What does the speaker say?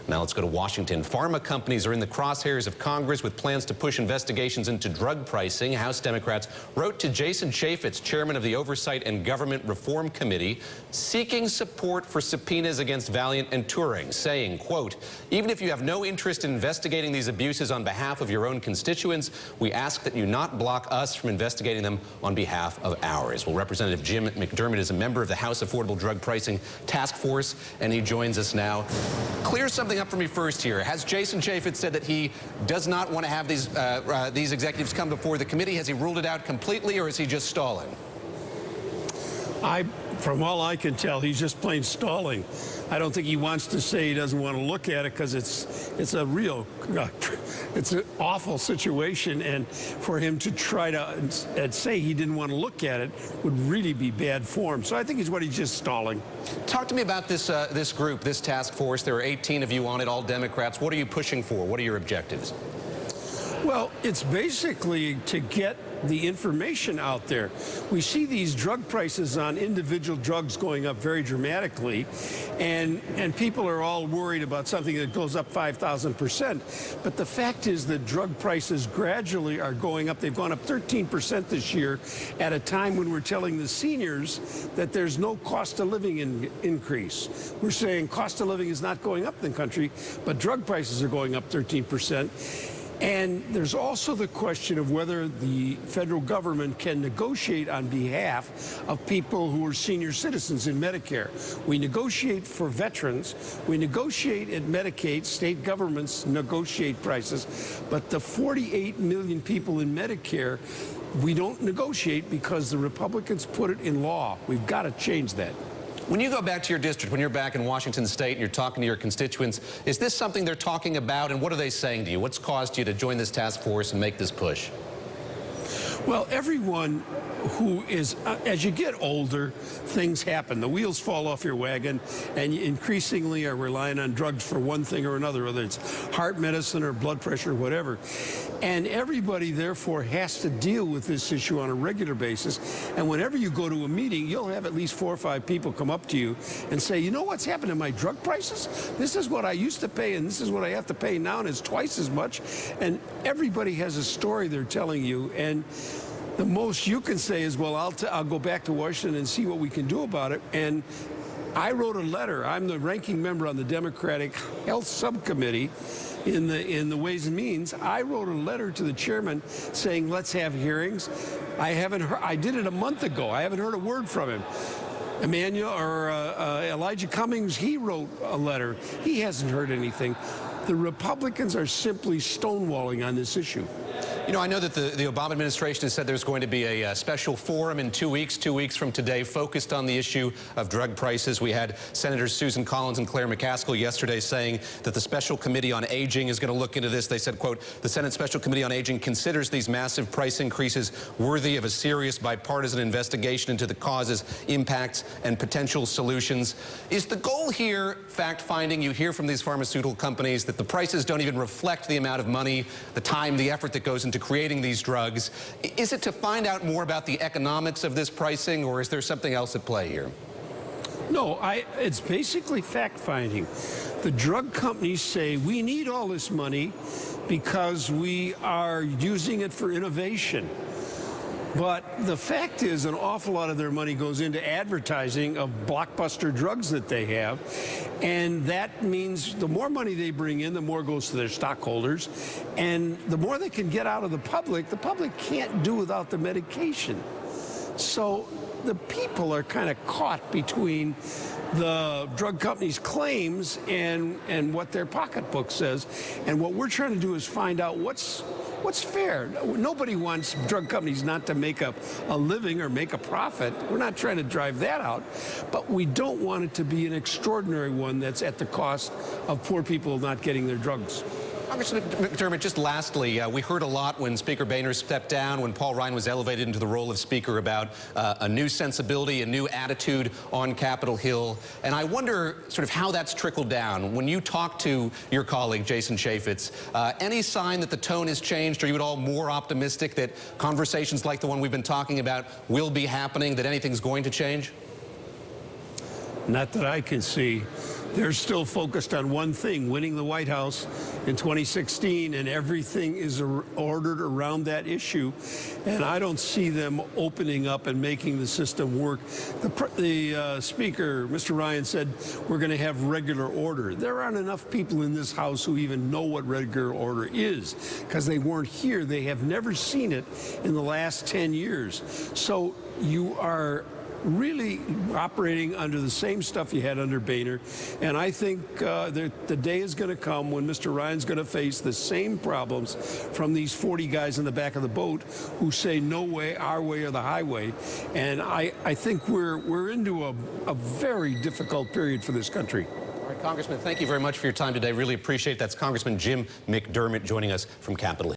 Now let's go to Washington. Pharma companies are in the crosshairs of Congress with plans to push investigations into drug pricing. House Democrats wrote to Jason Chaffetz, chairman of the Oversight and Government Reform Committee, seeking support for subpoenas against Valeant and Turing, saying, quote, even if you have no interest in investigating these abuses on behalf of your own constituents, we ask that you not block us from investigating them on behalf of ours. Well, Representative Jim McDermott is a member of the House Affordable Drug Pricing Task Force, and he joins us now. Clear something up for me first here. Has Jason Chaffetz said that he does not want to have these executives come before the committee? Has he ruled it out completely, or is he just stalling? From all I can tell, he's just plain stalling. I don't think he wants to say he doesn't want to look at it because it's a real, it's an awful situation, and for him to try to say he didn't want to look at it would really be bad form. So I think he's just stalling. Talk to me about this group, this task force. There are 18 of you on it, all Democrats. What are you pushing for? What are your objectives? Well, it's basically to get the information out there. We see these drug prices on individual drugs going up very dramatically, and people are all worried about something that goes up 5,000%. But the fact is that drug prices gradually are going up. They've gone up 13% this year at a time when we're telling the seniors that there's no cost of living increase. We're saying cost of living is not going up in the country, but drug prices are going up 13%. And there's also the question of whether the federal government can negotiate on behalf of people who are senior citizens in Medicare. We negotiate for veterans. We negotiate at Medicaid. State governments negotiate prices. But the 48 million people in Medicare, we don't negotiate because the Republicans put it in law. We've got to change that. When you go back to your district, when you're back in Washington State and you're talking to your constituents, is this something they're talking about, and what are they saying to you? What's caused you to join this task force and make this push? Well, everyone who is, as you get older, things happen. The wheels fall off your wagon, and you increasingly are relying on drugs for one thing or another, whether it's heart medicine or blood pressure or whatever. And everybody, therefore, has to deal with this issue on a regular basis. And whenever you go to a meeting, you'll have at least 4 or 5 people come up to you and say, you know what's happened to my drug prices? This is what I used to pay, and this is what I have to pay now, and it's twice as much. And everybody has a story they're telling you, and the most you can say is, well, I'll go back to Washington and see what we can do about it. And I wrote a letter. I'm the ranking member on the Democratic Health Subcommittee in the Ways and Means. I wrote a letter to the chairman saying, let's have hearings. I did it a month ago. I haven't heard a word from him. Elijah Cummings, he wrote a letter. He hasn't heard anything. The Republicans are simply stonewalling on this issue. You know, I know that the Obama administration has said there's going to be a special forum in 2 weeks from today, focused on the issue of drug prices. We had Senators Susan Collins and Claire McCaskill yesterday saying that the Special Committee on Aging is going to look into this. They said, quote, the Senate Special Committee on Aging considers these massive price increases worthy of a serious bipartisan investigation into the causes, impacts, and potential solutions. Is the goal here fact-finding? You hear from these pharmaceutical companies that the prices don't even reflect the amount of money, the time, the effort that goes into creating these drugs. Is it to find out more about the economics of this pricing, or is there something else at play here? No, it's basically fact-finding. The drug companies say we need all this money because we are using it for innovation. But the fact is, an awful lot of their money goes into advertising of blockbuster drugs that they have. And that means the more money they bring in, the more goes to their stockholders. And the more they can get out of the public can't do without the medication. So the people are kind of caught between the drug company's claims and what their pocketbook says. And what we're trying to do is find out what's fair. Nobody wants drug companies not to make a living or make a profit. We're not trying to drive that out. But we don't want it to be an extraordinary one that's at the cost of poor people not getting their drugs. Congressman McDermott, just lastly, we heard a lot when Speaker Boehner stepped down, when Paul Ryan was elevated into the role of Speaker, about a new sensibility, a new attitude on Capitol Hill. And I wonder sort of how that's trickled down. When you talk to your colleague, Jason Chaffetz, any sign that the tone has changed? Are you at all more optimistic that conversations like the one we've been talking about will be happening, that anything's going to change? Not that I can see. They're still focused on one thing, winning the White House in 2016, and everything is ordered around that issue. And I don't see them opening up and making the system work. The Speaker, Mr. Ryan, said we're going to have regular order. There aren't enough people in this House who even know what regular order is because they weren't here. They have never seen it in the last 10 years. So you are really operating under the same stuff you had under Boehner. And I think the day is going to come when Mr. Ryan's going to face the same problems from these 40 guys in the back of the boat who say no way, our way, or the highway. And I think we're into a very difficult period for this country. All right, Congressman, thank you very much for your time today. Really appreciate it. That's Congressman Jim McDermott joining us from Capitol Hill.